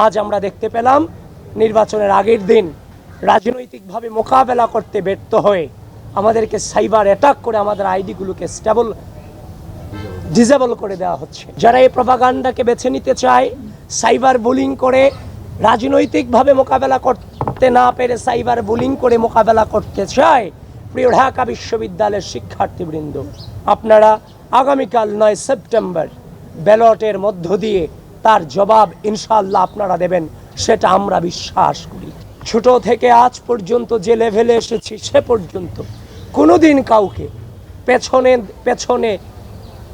আজ আমরা দেখতে পেলাম নির্বাচনের আগের দিন রাজনৈতিকভাবে মোকাবেলা করতে ব্যর্থ হয়ে আমাদেরকে সাইবার অ্যাটাক করে আমাদের আইডিগুলোকে ডিসেবল করে দেওয়া হচ্ছে। যারা এই প্রপাগান্ডাকে বেছে নিতে চায়, সাইবার বুলিং করে রাজনৈতিকভাবে মোকাবেলা করতে না পেরে সাইবার বুলিং করে মোকাবেলা করতে চায়, প্রিয় ঢাকা বিশ্ববিদ্যালয়ের শিক্ষার্থীবৃন্দ, আপনারা আগামীকাল 9 সেপ্টেম্বর ব্যালটের মধ্য দিয়ে তার জবাব ইনশাআল্লাহ আপনারা দেবেন, সেটা আমরা বিশ্বাস করি। ছোট থেকে আজ পর্যন্ত যে লেভেলে এসেছি সে পর্যন্ত কোনোদিন কাউকে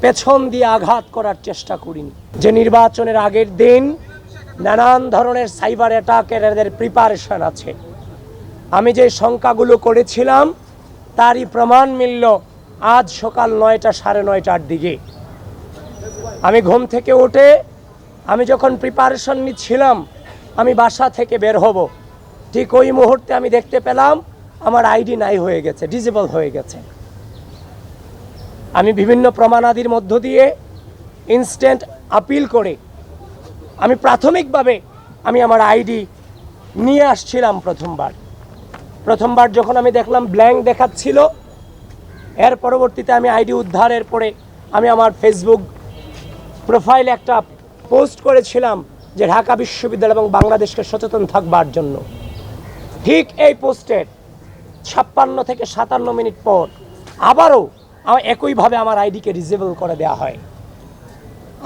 পেছন দিয়ে আঘাত করার চেষ্টা করিনি। যে নির্বাচনের আগের দিন নানান ধরনের সাইবার অ্যাটাকের এদের প্রিপারেশন আছে, আমি যে সংখ্যাগুলো করেছিলাম তারই প্রমাণ মিলল আজ সকাল 9টা সাড়ে 9টার দিকে। আমি ঘুম থেকে উঠে আমি যখন প্রিপারেশন নিচ্ছিলাম আমি বাসা থেকে বের হব, ঠিক ওই মুহূর্তে আমি দেখতে পেলাম আমার আইডি নাই হয়ে গেছে, ডিসেবল হয়ে গেছে। আমি বিভিন্ন প্রমাণাদির মধ্য দিয়ে ইনস্ট্যান্ট আপিল করে আমি প্রাথমিকভাবে আমি আমার আইডি নিয়ে আসছিলাম। প্রথমবার যখন আমি দেখলাম ব্ল্যাঙ্ক দেখাচ্ছিল, এর পরবর্তীতে আমি আইডি উদ্ধারের পরে আমি আমার ফেসবুক প্রোফাইলে একটা পোস্ট করেছিলাম যে ঢাকা বিশ্ববিদ্যালয় এবং বাংলাদেশকে সচেতন থাকবার জন্য। ঠিক এই পোস্টের 56 থেকে 57 মিনিট পর আবারও একইভাবে আমার আইডিকে ডিসেবল করে দেওয়া হয়।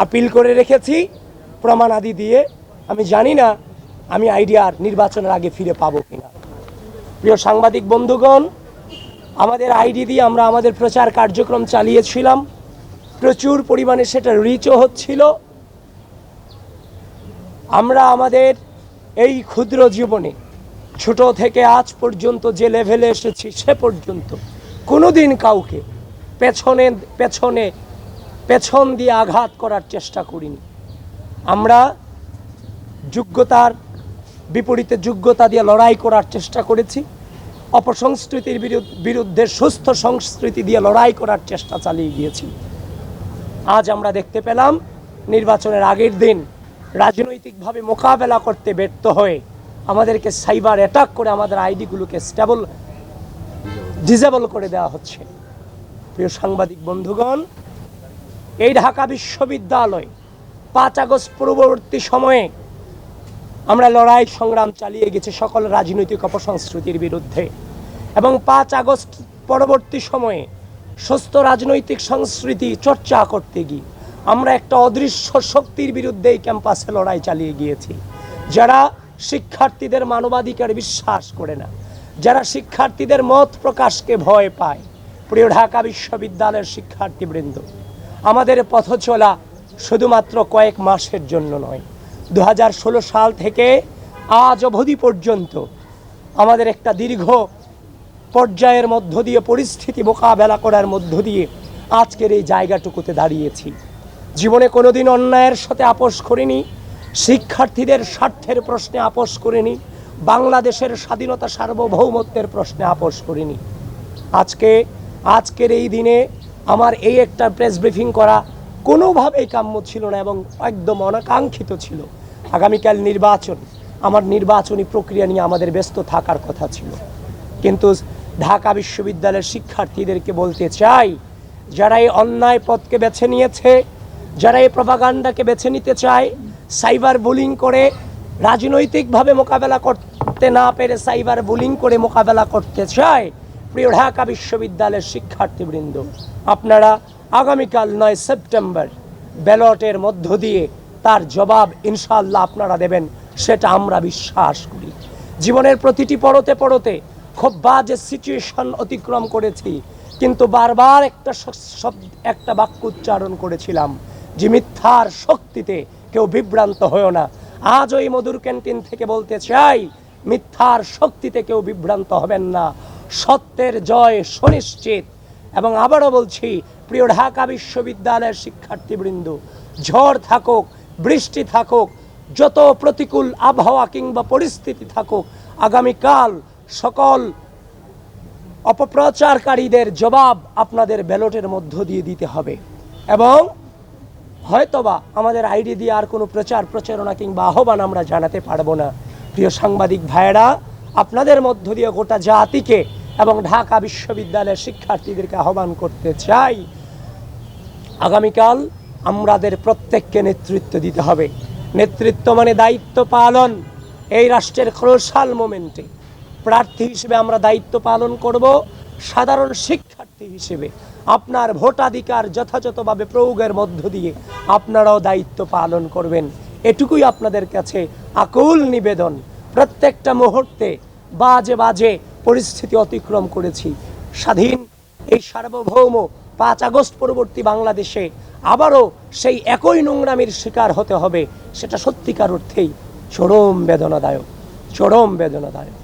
আপিল করে রেখেছি প্রমাণ আদি দিয়ে। আমি জানি না আমি আইডি আর নির্বাচনের আগে ফিরে পাবো কিনা। প্রিয় সাংবাদিক বন্ধুগণ, আমাদের আইডি দিয়ে আমরা আমাদের প্রচার কার্যক্রম চালিয়েছিলাম, প্রচুর পরিমাণে সেটা রিচও হচ্ছিল। আমরা আমাদের এই ক্ষুদ্র জীবনে ছোট থেকে আজ পর্যন্ত যে লেভেলে এসেছি সে পর্যন্ত কোনোদিন কাউকে পেছন দিয়ে আঘাত করার চেষ্টা করিনি। আমরা যোগ্যতার বিপরীতে যোগ্যতা দিয়ে লড়াই করার চেষ্টা করেছি, অপসংস্কৃতির বিরুদ্ধে সুস্থ সংস্কৃতি দিয়ে লড়াই করার চেষ্টা চালিয়ে গিয়েছি। আজ আমরা দেখতে পেলাম নির্বাচনের আগের দিন রাজনৈতিকভাবে মোকাবেলা করতে ব্যর্থ হয়ে আমাদেরকে সাইবার অ্যাটাক করে আমাদের আইডিগুলোকে ডিসেবল করে দেওয়া হচ্ছে। প্রিয় সাংবাদিক বন্ধুগণ, এই ঢাকা বিশ্ববিদ্যালয় 5 আগস্ট পূর্ববর্তী সময়ে আমরা লড়াই সংগ্রাম চালিয়ে গেছি সকল রাজনৈতিক অপসংস্কৃতির বিরুদ্ধে, এবং 5 আগস্ট পরবর্তী সময়ে সুস্থ রাজনৈতিক সংস্কৃতি চর্চা করতে গিয়ে আমরা একটা অদৃশ্য শক্তির বিরুদ্ধে এই ক্যাম্পাসে লড়াই চালিয়ে গিয়েছি, যারা শিক্ষার্থীদের মানবাধিকার বিশ্বাস করে না, যারা শিক্ষার্থীদের মত প্রকাশকে ভয় পায়। প্রিয় ঢাকা বিশ্ববিদ্যালয়ের শিক্ষার্থীবৃন্দ, আমাদের পথ চলা শুধুমাত্র কয়েক মাসের জন্য নয়। 2016 সাল থেকে আজ অবধি পর্যন্ত আমাদের একটা দীর্ঘ পর্যায়ের মধ্য দিয়ে পরিস্থিতি মোকাবেলা করার মধ্য দিয়ে আজকের এই জায়গাটুকুতে দাঁড়িয়েছি। জীবনে কোনোদিন অন্যায়ের সাথে আপোষ করিনি, শিক্ষার্থীদের স্বার্থের প্রশ্নে আপোষ করিনি, বাংলাদেশের স্বাধীনতা সার্বভৌমত্বের প্রশ্নে আপোষ করিনি। আজকের এই দিনে আমার এই একটা প্রেস ব্রিফিং করা কোনোভাবেই কাম্য ছিল না এবং একদম অনাকাঙ্ক্ষিত ছিল। আগামীকাল নির্বাচন, আমার নির্বাচনী প্রক্রিয়া নিয়ে আমাদের ব্যস্ত থাকার কথা ছিল, কিন্তু ঢাকা বিশ্ববিদ্যালয়ের শিক্ষার্থীদেরকে বলতে চাই, যারা এই অন্যায় পথকে বেছে নিয়েছে, যারা এই প্রপাগান্ডাকে বেছে নিতে চায়, সাইবার বুলিং করে রাজনৈতিকভাবে মোকাবেলা করতে না পেরে সাইবার বুলিং করে মোকাবেলা করতে চায়, প্রিয় ঢাকা বিশ্ববিদ্যালয়ের শিক্ষার্থীবৃন্দ, আপনারা আগামীকাল 9 সেপ্টেম্বর ব্যালটের মধ্য দিয়ে তার জবাব ইনশাআল্লাহ আপনারা দেবেন, সেটা আমরা বিশ্বাস করি। জীবনের প্রতিটি পড়তে খুব বাজে সিচুয়েশন অতিক্রম করেছি, কিন্তু বারবার একটা বাক্য উচ্চারণ করেছিলাম যে মিথ্যার শক্তিতে কেউ বিভ্রান্ত হয়েও না। আজ ওই মধুর ক্যান্টিন থেকে বলতে চাই, মিথ্যার শক্তিতে কেউ বিভ্রান্ত হবেন না, সত্যের জয় সুনিশ্চিত। এবং আবারও বলছি, প্রিয় ঢাকা বিশ্ববিদ্যালয়ের শিক্ষার্থীবৃন্দ, ঝড় থাকুক, বৃষ্টি থাকুক, যত প্রতিকূল আবহাওয়া কিংবা পরিস্থিতি থাকুক, আগামীকাল সকল অপপ্রচারকারীদের জবাব আপনাদের ব্যালটের মধ্য দিয়ে দিতে হবে। এবং হয়তোবা আমাদের আইডি দিয়ে আর কোনো প্রচার প্রচারণা কিংবা আহ্বান আমরা জানাতে পারবো না। প্রিয় সাংবাদিক ভাইয়েরা, আপনাদের মধ্য দিয়ে গোটা জাতিকে এবং ঢাকা বিশ্ববিদ্যালয়ের শিক্ষার্থীদেরকে আহ্বান করতে চাই, আগামীকাল আমাদের প্রত্যেককে নেতৃত্ব দিতে হবে। নেতৃত্ব মানে দায়িত্ব পালন। এই রাষ্ট্রের ক্রুশাল মোমেন্টে প্রার্থী হিসেবে আমরা দায়িত্ব পালন করব। সাধারণ শিক্ষার্থী হিসেবে আপনার ভোটাধিকার যথাযথভাবে প্রয়োগের মধ্য দিয়ে আপনারাও দায়িত্ব পালন করবেন, এটুকুই আপনাদের কাছে আকুল নিবেদন। প্রত্যেকটা মুহূর্তে বাজে বাজে পরিস্থিতি অতিক্রম করেছি। স্বাধীন এই সার্বভৌম 5 আগস্ট পরবর্তী বাংলাদেশে আবারও সেই একই নোংরামির শিকার হতে হবে, সেটা সত্যিকার অর্থেই চরম বেদনাদায়ক, চরম বেদনাদায়ক।